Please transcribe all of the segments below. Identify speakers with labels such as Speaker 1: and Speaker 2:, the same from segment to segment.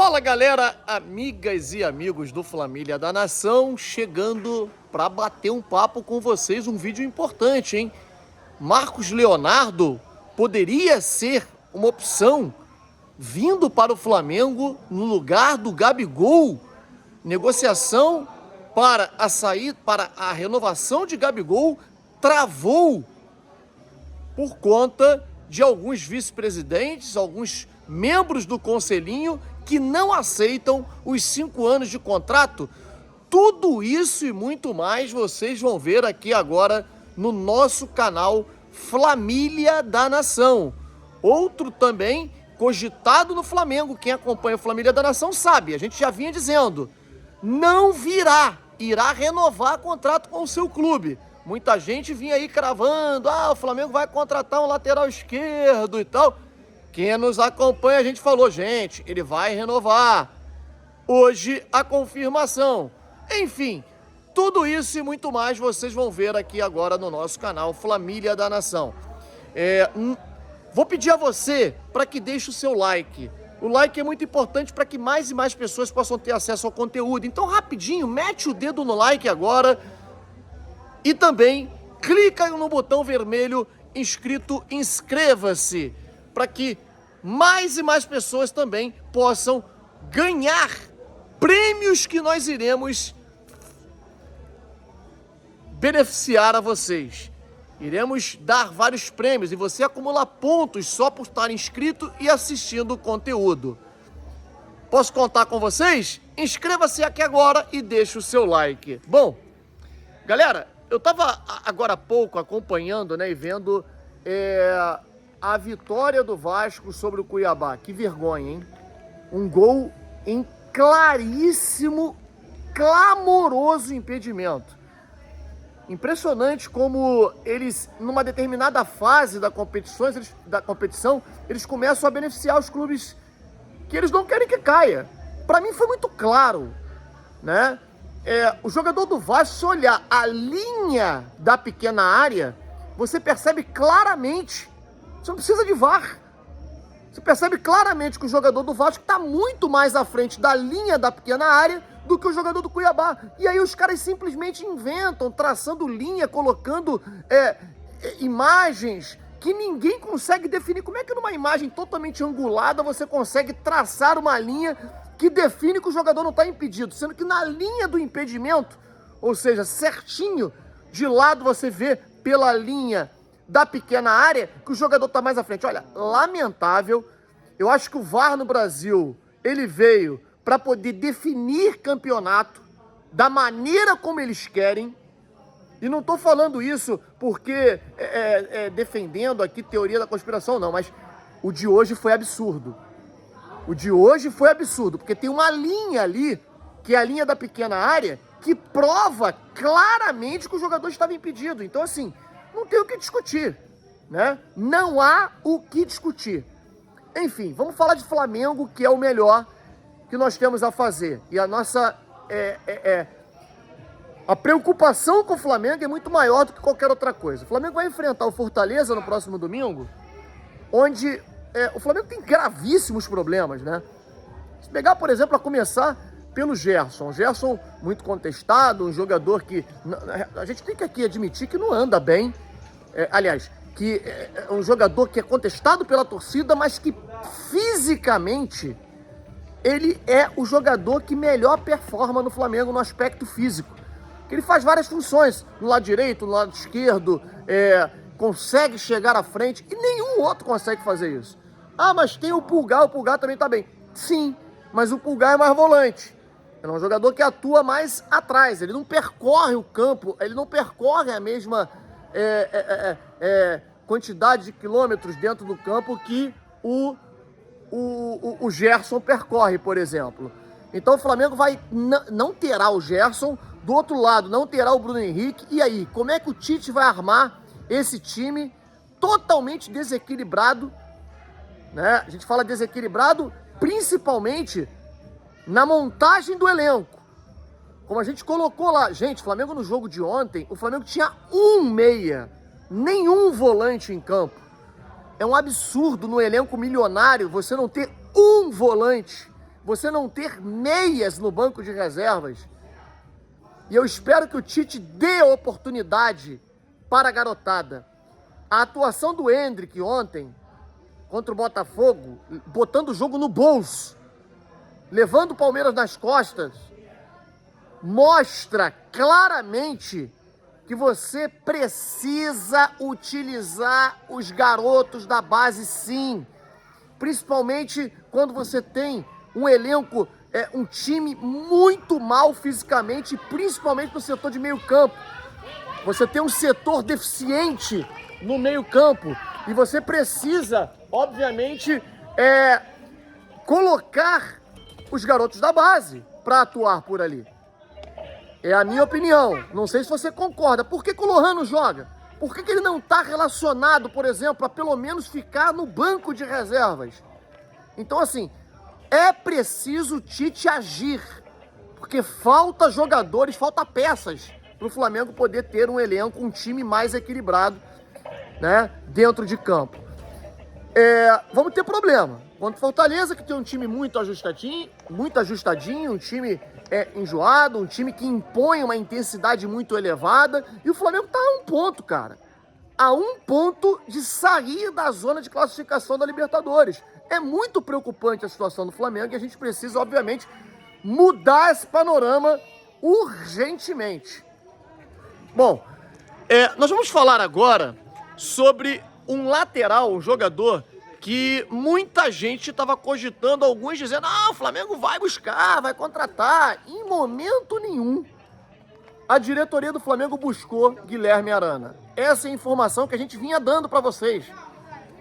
Speaker 1: Fala galera, amigas e amigos do Flamília da Nação, chegando para bater um papo com vocês, um vídeo importante, hein? Marcos Leonardo poderia ser uma opção vindo para o Flamengo no lugar do Gabigol. Negociação para a renovação de Gabigol travou por conta de alguns vice-presidentes, alguns membros do conselhinho que não aceitam os 5 anos de contrato. Tudo isso e muito mais vocês vão ver aqui agora no nosso canal Flamília da Nação. Outro também cogitado no Flamengo, quem acompanha o Flamília da Nação sabe, a gente já vinha dizendo, não irá renovar contrato com o seu clube. Muita gente vinha aí cravando, o Flamengo vai contratar um lateral esquerdo e tal. Quem nos acompanha, a gente falou, gente, ele vai renovar. Hoje, a confirmação. Enfim, tudo isso e muito mais vocês vão ver aqui agora no nosso canal Flamília da Nação. Vou pedir a você para que deixe o seu like. O like é muito importante para que mais e mais pessoas possam ter acesso ao conteúdo. Então, rapidinho, mete o dedo no like agora. E também clica no botão vermelho inscrito inscreva-se, para que mais e mais pessoas também possam ganhar prêmios que nós iremos beneficiar a vocês. Iremos dar vários prêmios e você acumula pontos só por estar inscrito e assistindo o conteúdo. Posso contar com vocês? Inscreva-se aqui agora e deixe o seu like. Bom, galera, eu estava agora há pouco acompanhando, né, e vendo a vitória do Vasco sobre o Cuiabá. Que vergonha, hein? Um gol em claríssimo, clamoroso impedimento. Impressionante como eles, numa determinada fase da competição, eles começam a beneficiar os clubes que eles não querem que caia. Para mim foi muito claro, né? O jogador do Vasco, se olhar a linha da pequena área, você percebe claramente, você não precisa de VAR, você percebe claramente que o jogador do Vasco está muito mais à frente da linha da pequena área do que o jogador do Cuiabá. E aí os caras simplesmente inventam, traçando linha, colocando imagens que ninguém consegue definir. Como é que numa imagem totalmente angulada você consegue traçar uma linha que define que o jogador não está impedido, sendo que na linha do impedimento, ou seja, certinho, de lado você vê pela linha da pequena área que o jogador está mais à frente. Olha, lamentável. Eu acho que o VAR no Brasil, ele veio para poder definir campeonato da maneira como eles querem. E não estou falando isso porque defendendo aqui teoria da conspiração, não, mas o de hoje foi absurdo. O de hoje foi absurdo, porque tem uma linha ali, que é a linha da pequena área, que prova claramente que o jogador estava impedido. Então, assim, não tem o que discutir, né? Não há o que discutir. Enfim, vamos falar de Flamengo, que é o melhor que nós temos a fazer. E a nossa... A preocupação com o Flamengo é muito maior do que qualquer outra coisa. O Flamengo vai enfrentar o Fortaleza no próximo domingo, onde o Flamengo tem gravíssimos problemas, né? Se pegar, por exemplo, a começar pelo Gerson. O Gerson, muito contestado, um jogador que... A gente tem que aqui admitir que não anda bem. Aliás, que é um jogador que é contestado pela torcida, mas que fisicamente ele é o jogador que melhor performa no Flamengo no aspecto físico. Ele faz várias funções, no lado direito, no lado esquerdo, consegue chegar à frente, e nenhum outro consegue fazer isso. Mas tem o Pulgar também tá bem. Sim, mas o Pulgar é mais volante. Ele é um jogador que atua mais atrás, ele não percorre o campo, ele não percorre a mesma quantidade de quilômetros dentro do campo que o Gerson percorre, por exemplo. Então o Flamengo não terá o Gerson, do outro lado não terá o Bruno Henrique. E aí, como é que o Tite vai armar esse time totalmente desequilibrado, né? A gente fala desequilibrado principalmente na montagem do elenco. Como a gente colocou lá, gente, Flamengo no jogo de ontem, o Flamengo tinha um meia, nenhum volante em campo. É um absurdo no elenco milionário você não ter um volante. você não ter meias no banco de reservas. E eu espero que o Tite dê oportunidade para a garotada. A atuação do Endrick ontem, contra o Botafogo, botando o jogo no bolso, levando o Palmeiras nas costas, mostra claramente que você precisa utilizar os garotos da base, sim. Principalmente quando você tem um elenco, um time muito mal fisicamente, principalmente no setor de meio campo. Você tem um setor deficiente no meio campo e você precisa, obviamente, colocar os garotos da base para atuar por ali. É a minha opinião. Não sei se você concorda. Por que o Lohan não joga? Por que ele não está relacionado, por exemplo, a pelo menos ficar no banco de reservas? Então, assim, é preciso o Tite agir. Porque falta jogadores, falta peças para o Flamengo poder ter um elenco, um time mais equilibrado, né, dentro de campo. Vamos ter problema. Contra o Fortaleza, que tem um time muito ajustadinho, um time enjoado, um time que impõe uma intensidade muito elevada, e o Flamengo tá a 1 ponto, cara. A 1 ponto de sair da zona de classificação da Libertadores. É muito preocupante a situação do Flamengo e a gente precisa, obviamente, mudar esse panorama urgentemente. Bom, nós vamos falar agora sobre um lateral, um jogador que muita gente estava cogitando, alguns dizendo, o Flamengo vai buscar, vai contratar. Em momento nenhum, a diretoria do Flamengo buscou Guilherme Arana. Essa é a informação que a gente vinha dando para vocês.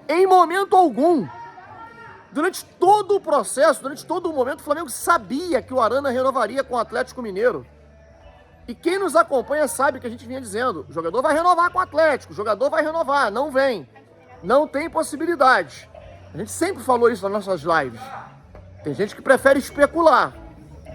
Speaker 1: Em momento algum, durante todo o processo, durante todo o momento, o Flamengo sabia que o Arana renovaria com o Atlético Mineiro. E quem nos acompanha sabe que a gente vinha dizendo, o jogador vai renovar com o Atlético, o jogador vai renovar, não vem. Não tem possibilidade. A gente sempre falou isso nas nossas lives. Tem gente que prefere especular.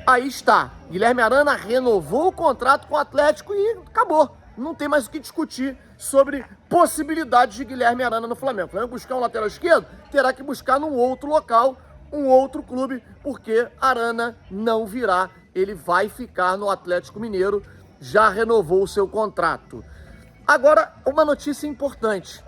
Speaker 1: Aí está. Guilherme Arana renovou o contrato com o Atlético e acabou. Não tem mais o que discutir sobre possibilidades de Guilherme Arana no Flamengo. O Flamengo buscar um lateral esquerdo, terá que buscar num outro local, um outro clube, porque Arana não virá. Ele vai ficar no Atlético Mineiro, já renovou o seu contrato. Agora, uma notícia importante.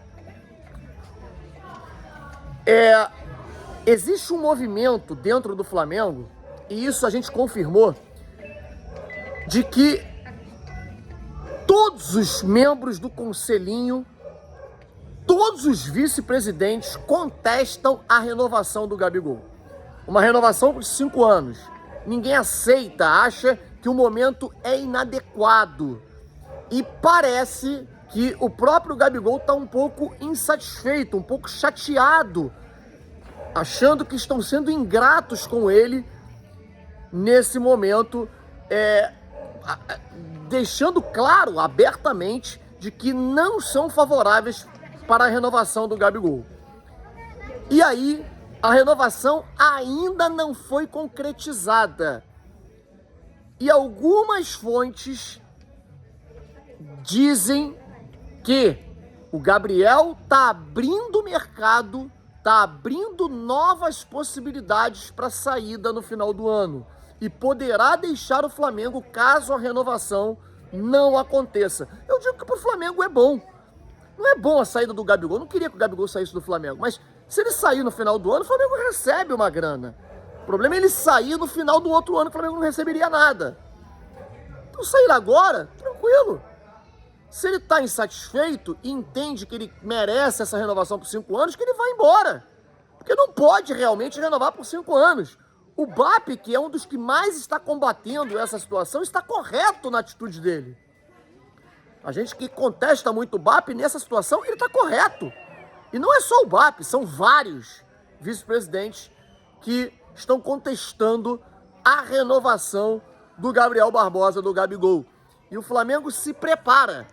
Speaker 1: Existe um movimento dentro do Flamengo, e isso a gente confirmou, de que todos os membros do conselhinho, todos os vice-presidentes contestam a renovação do Gabigol. Uma renovação por 5 anos. Ninguém aceita, acha que o momento é inadequado. E parece que o próprio Gabigol está um pouco insatisfeito, um pouco chateado, achando que estão sendo ingratos com ele nesse momento, deixando claro abertamente de que não são favoráveis para a renovação do Gabigol. E aí, a renovação ainda não foi concretizada. E algumas fontes dizem que o Gabriel está abrindo o mercado, está abrindo novas possibilidades para saída no final do ano e poderá deixar o Flamengo caso a renovação não aconteça. Eu digo que para o Flamengo é bom. Não é bom a saída do Gabigol. Eu não queria que o Gabigol saísse do Flamengo, mas se ele sair no final do ano, o Flamengo recebe uma grana. O problema é ele sair no final do outro ano, o Flamengo não receberia nada. Então sair agora, tranquilo. Se ele está insatisfeito e entende que ele merece essa renovação por 5 anos, que ele vai embora. Porque não pode realmente renovar por 5 anos. O BAP, que é um dos que mais está combatendo essa situação, está correto na atitude dele. A gente que contesta muito o BAP nessa situação, ele está correto. E não é só o BAP, são vários vice-presidentes que estão contestando a renovação do Gabriel Barbosa, do Gabigol. E o Flamengo se prepara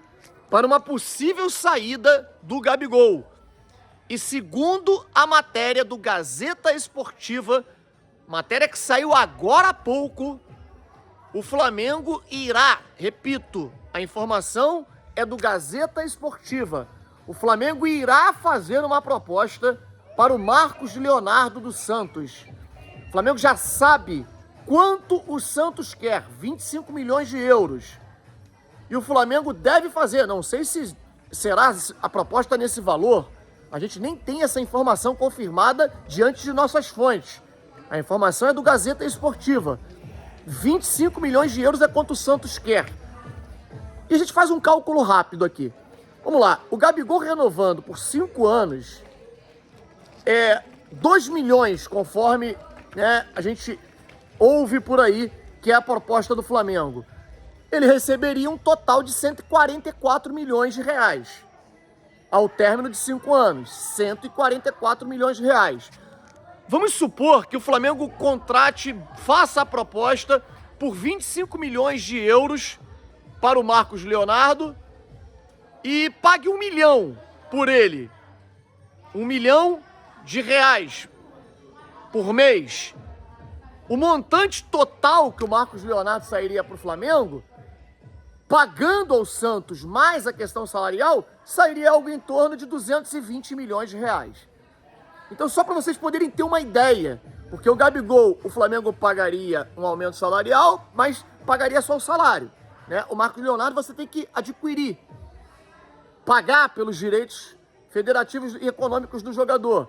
Speaker 1: para uma possível saída do Gabigol. E segundo a matéria do Gazeta Esportiva, matéria que saiu agora há pouco, o Flamengo irá, repito, a informação é do Gazeta Esportiva, o Flamengo irá fazer uma proposta para o Marcos Leonardo dos Santos. Flamengo já sabe quanto o Santos quer, 25 milhões de euros. E o Flamengo deve fazer, não sei se será a proposta nesse valor, a gente nem tem essa informação confirmada diante de nossas fontes. A informação é do Gazeta Esportiva. 25 milhões de euros é quanto o Santos quer. E a gente faz um cálculo rápido aqui. Vamos lá, o Gabigol renovando por 5 anos é 2 milhões, conforme, né, a gente ouve por aí que é a proposta do Flamengo. Ele receberia um total de 144 milhões de reais. Ao término de 5 anos, 144 milhões de reais. Vamos supor que o Flamengo contrate, faça a proposta por 25 milhões de euros para o Marcos Leonardo e pague 1 milhão por ele. 1 milhão de reais por mês. O montante total que o Marcos Leonardo sairia para o Flamengo, pagando ao Santos mais a questão salarial, sairia algo em torno de 220 milhões de reais. Então, só para vocês poderem ter uma ideia, porque o Gabigol, o Flamengo pagaria um aumento salarial, mas pagaria só o salário, né? O Marcos Leonardo você tem que adquirir, pagar pelos direitos federativos e econômicos do jogador.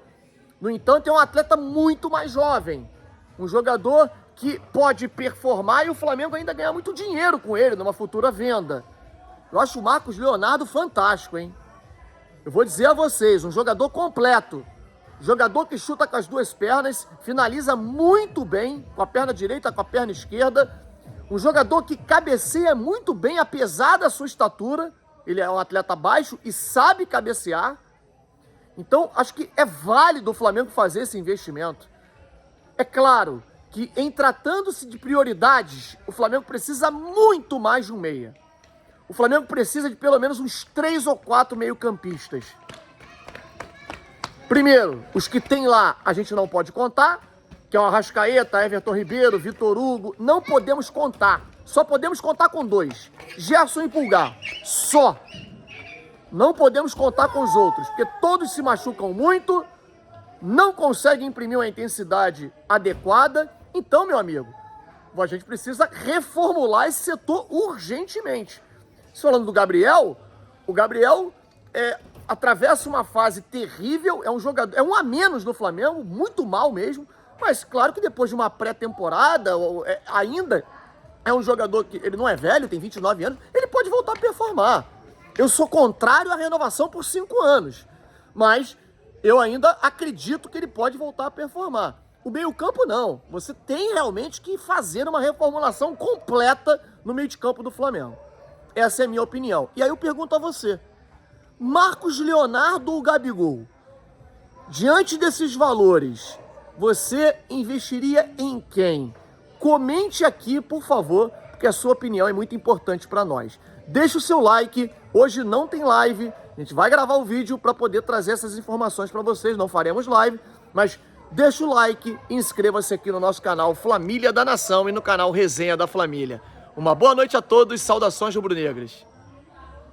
Speaker 1: No entanto, é um atleta muito mais jovem, um jogador que pode performar e o Flamengo ainda ganhar muito dinheiro com ele numa futura venda. Eu acho o Marcos Leonardo fantástico, hein? Eu vou dizer a vocês, um jogador completo. Jogador que chuta com as duas pernas, finaliza muito bem com a perna direita, com a perna esquerda. Um jogador que cabeceia muito bem, apesar da sua estatura. Ele é um atleta baixo e sabe cabecear. Então, acho que é válido o Flamengo fazer esse investimento. É claro que, em tratando-se de prioridades, o Flamengo precisa muito mais de um meia. O Flamengo precisa de pelo menos uns 3 ou 4 meio-campistas. Primeiro, os que tem lá a gente não pode contar, que é o Arrascaeta, Everton Ribeiro, Vitor Hugo. Não podemos contar. Só podemos contar com 2. Gerson e Pulgar. Só. Não podemos contar com os outros, porque todos se machucam muito, não conseguem imprimir uma intensidade adequada. Então, meu amigo, a gente precisa reformular esse setor urgentemente. Falando do Gabriel, o Gabriel atravessa uma fase terrível, é um jogador, é um a menos no Flamengo, muito mal mesmo, mas claro que depois de uma pré-temporada, ainda é um jogador que, ele não é velho, tem 29 anos, ele pode voltar a performar. Eu sou contrário à renovação por 5 anos, mas eu ainda acredito que ele pode voltar a performar. O meio-campo não, você tem realmente que fazer uma reformulação completa no meio de campo do Flamengo. Essa é a minha opinião. E aí eu pergunto a você, Marcos Leonardo ou Gabigol? Diante desses valores, você investiria em quem? Comente aqui, por favor, porque a sua opinião é muito importante para nós. Deixa o seu like, hoje não tem live, a gente vai gravar o vídeo para poder trazer essas informações para vocês, não faremos live, mas deixa o like e inscreva-se aqui no nosso canal Flamília da Nação e no canal Resenha da Flamília. Uma boa noite a todos, saudações rubro-negras.